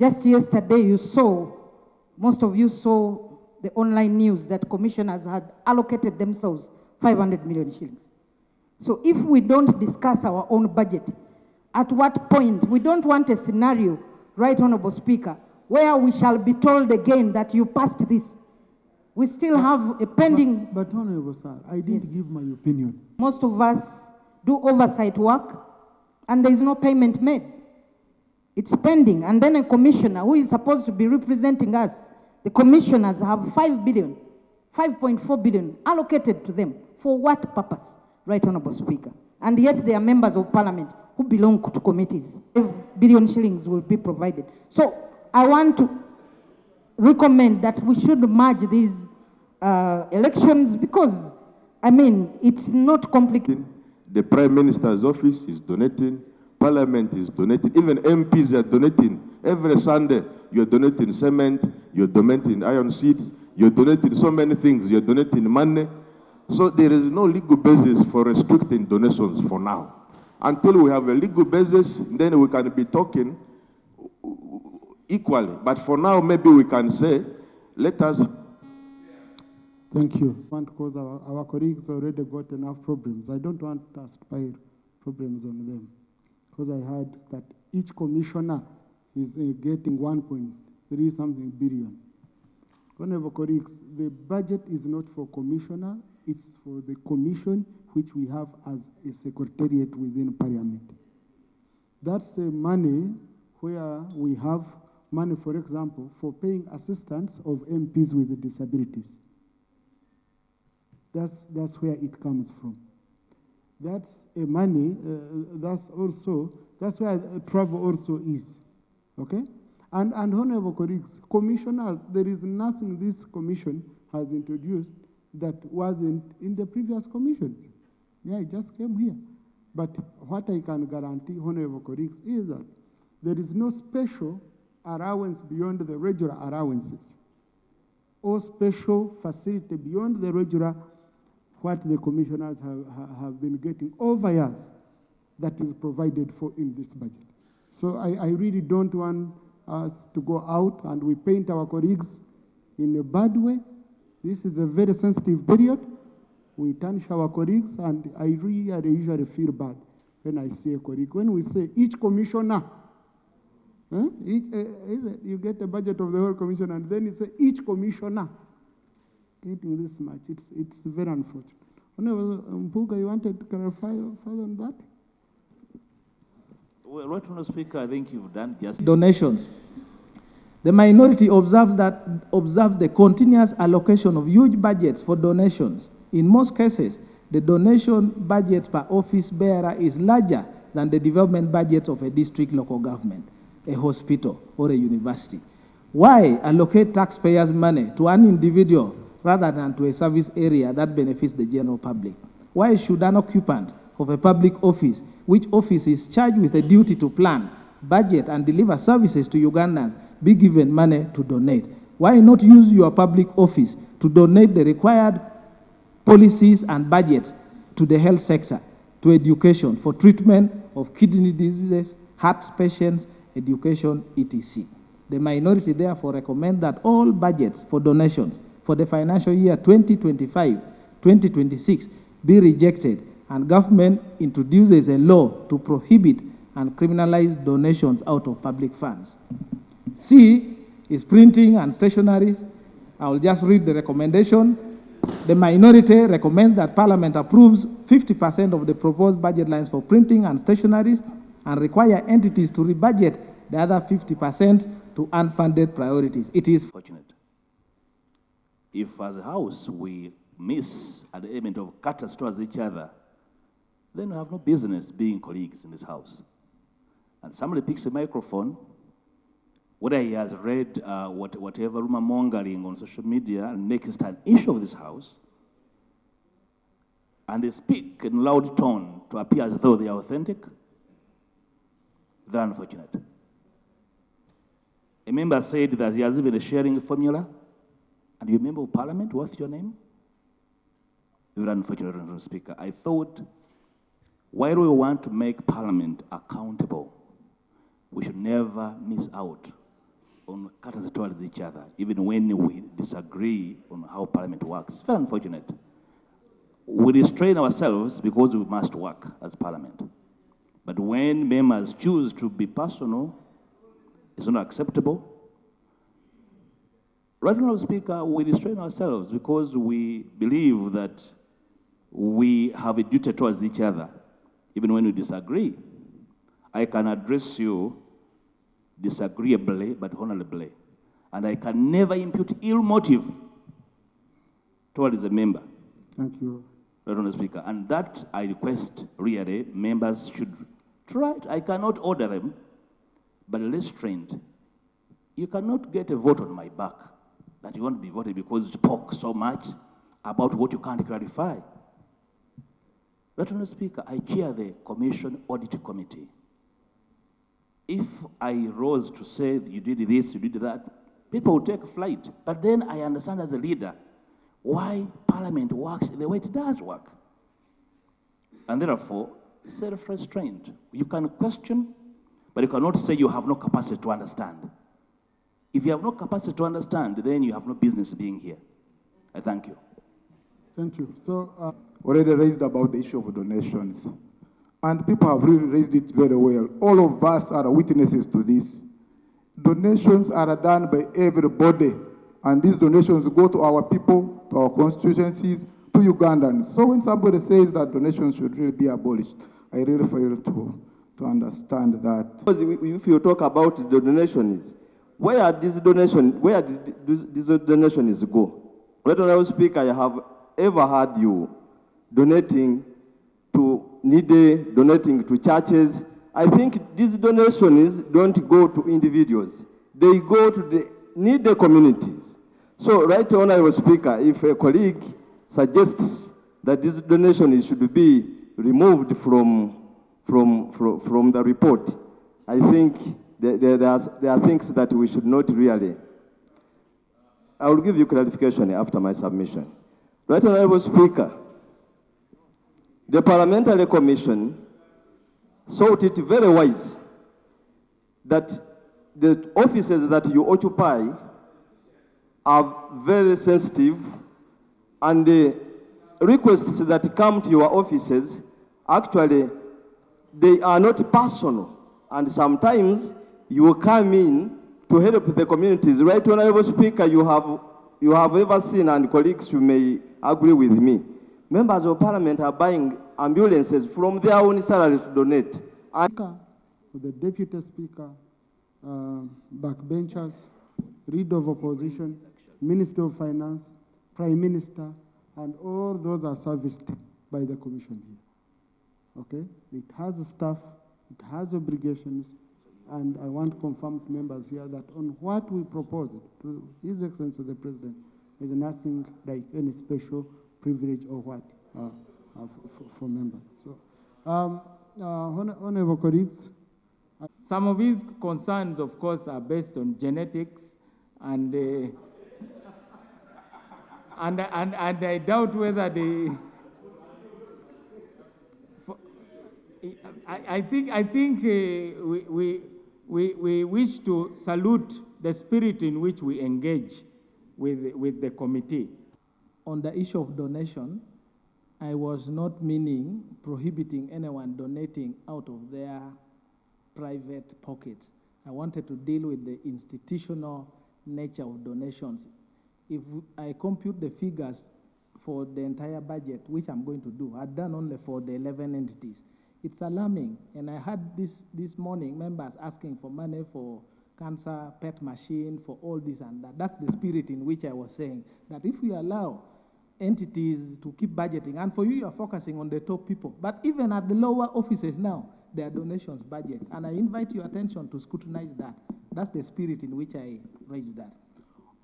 Just yesterday you saw, most of you saw the online news that commissioners had allocated themselves 500 million shillings. So if we don't discuss our own budget, at what point? We don't want a scenario, Right Honorable Speaker, where we shall be told again that you passed this. We still have a pending... But Honorable Sir, I didn't give my opinion. Most of us do oversight work and there is no payment made. It's pending. And then a commissioner who is supposed to be representing us, the commissioners have 5 billion, 5.4 billion allocated to them. For what purpose, Right Honorable Speaker? And yet they are members of parliament who belong to committees. 5 billion shillings will be provided. So I want to recommend that we should merge these elections because, I mean, it's not complicated. The Prime Minister's office is donating, Parliament is donating, even MPs are donating. Every Sunday, you're donating cement, you're donating iron sheets, you're donating so many things, you're donating money. So there is no legal basis for restricting donations for now. Until we have a legal basis, then we can be talking equally. But for now, maybe we can say, let us... Thank you. Because our colleagues already got enough problems. I don't want to aspire problems on them. Because I heard that each commissioner is getting 1.3 something billion. Honorable colleagues, the budget is not for commissioner, it's for the commission which we have as a secretariat within Parliament. That's the money where we have money, for example, for paying assistance of MPs with disabilities. That's where it comes from. That's a money, that's where travel also is, okay? And honorable colleagues, commissioners, there is nothing this commission has introduced that wasn't in the previous commission. Yeah, it just came here. But what I can guarantee, honorable colleagues, is that there is no special allowance beyond the regular allowances or special facility beyond the regular what the commissioners have been getting over years that is provided for in this budget. So I really don't want us to go out and we paint our colleagues in a bad way. This is a very sensitive period. We tarnish our colleagues, and I really usually feel bad when I see a colleague. When we say each commissioner, you get a budget of the whole commission, and then you say each commissioner getting this much. It's very unfortunate. Honorable Mpuuga, you wanted to clarify further on that? Well, Right Honourable Speaker, I think you've done just donations. The minority observes the continuous allocation of huge budgets for donations. In most cases, the donation budget per office bearer is larger than the development budgets of a district local government, a hospital, or a university. Why allocate taxpayers' money to an individual rather than to a service area that benefits the general public? Why should an occupant of a public office, which office is charged with a duty to plan, budget, and deliver services to Ugandans, be given money to donate? Why not use your public office to donate the required policies and budgets to the health sector, to education, for treatment of kidney diseases, heart patients, education, etc.? The minority therefore recommend that all budgets for donations for the financial year 2025-2026 be rejected, and government introduces a law to prohibit and criminalize donations out of public funds. C is printing and stationeries. I will just read the recommendation. The minority recommends that Parliament approves 50% of the proposed budget lines for printing and stationeries and require entities to rebudget the other 50% to unfunded priorities. It is fortunate. If as a house we miss an element of courtesy towards each other, then we have no business being colleagues in this house. And somebody picks a microphone, whether he has read whatever rumor mongering on social media, and makes it an issue of this house, and they speak in loud tone to appear as though they are authentic, they're unfortunate. A member said that he has even a sharing formula, and you member of Parliament, what's your name? Very unfortunate, Mr. Speaker. I thought, while we want to make Parliament accountable, we should never miss out on courtesy towards each other, even when we disagree on how Parliament works. It's very unfortunate. We restrain ourselves because we must work as Parliament. But when members choose to be personal, it's not acceptable. Right, Honourable Speaker, we restrain ourselves because we believe that we have a duty towards each other, even when we disagree. I can address you disagreeably but honorably, and I can never impute ill motive towards a member. Thank you. Right, Honourable Speaker, and that I request really members should try it. I cannot order them, but restraint. You cannot get a vote on my back that you want to be voted because you spoke so much about what you can't clarify. Right, Honourable Speaker, I chair the Commission Audit Committee. If I rose to say you did this, you did that, people would take flight. But then I understand as a leader why Parliament works the way it does work. And therefore, self-restraint. You can question, but you cannot say you have no capacity to understand. If you have no capacity to understand, then you have no business being here. I thank you. Thank you. So, already raised about the issue of donations. And people have really raised it very well. All of us are witnesses to this. Donations are done by everybody. And these donations go to our people, to our constituencies, to Ugandans. So when somebody says that donations should really be abolished, I really fail to understand that. Because if you talk about the donations, where did these donations go? Right, Honourable Speaker, I have ever heard you donating to needy, donating to churches. I think these donations don't go to individuals. They go to the needy communities. So, right, Honourable Speaker, if a colleague suggests that this donation should be removed from the report, I think there are things that we should not really. I will give you clarification after my submission. Right, Honourable Speaker, the Parliamentary Commission thought it very wise that the offices that you occupy are very sensitive, and the requests that come to your offices, actually, they are not personal. And sometimes you come in to help the communities. Right, Honourable Speaker, you have ever seen, and colleagues, you may agree with me, members of Parliament are buying ambulances from their own salary to donate. The Deputy Speaker, backbenchers, Leader of Opposition, Minister of Finance, Prime Minister, and all those are serviced by the Commission here. Okay? It has staff, it has obligations, and I want to confirm to members here that on what we propose to His Excellency the President, there is nothing like any special privilege or what for members. So, honorable colleagues. Some of his concerns, of course, are based on genetics, and I doubt whether they. I think we wish to salute the spirit in which we engage with the committee. On the issue of donation, I was not meaning prohibiting anyone donating out of their private pockets. I wanted to deal with the institutional nature of donations. If I compute the figures for the entire budget, which I'm going to do, I've done only for the 11 entities. It's alarming, and I had this morning members asking for money for cancer, PET machine, for all this and that. That's the spirit in which I was saying that if we allow entities to keep budgeting, and for you are focusing on the top people, but even at the lower offices now, there are donations budget, and I invite your attention to scrutinize that. That's the spirit in which I raised that.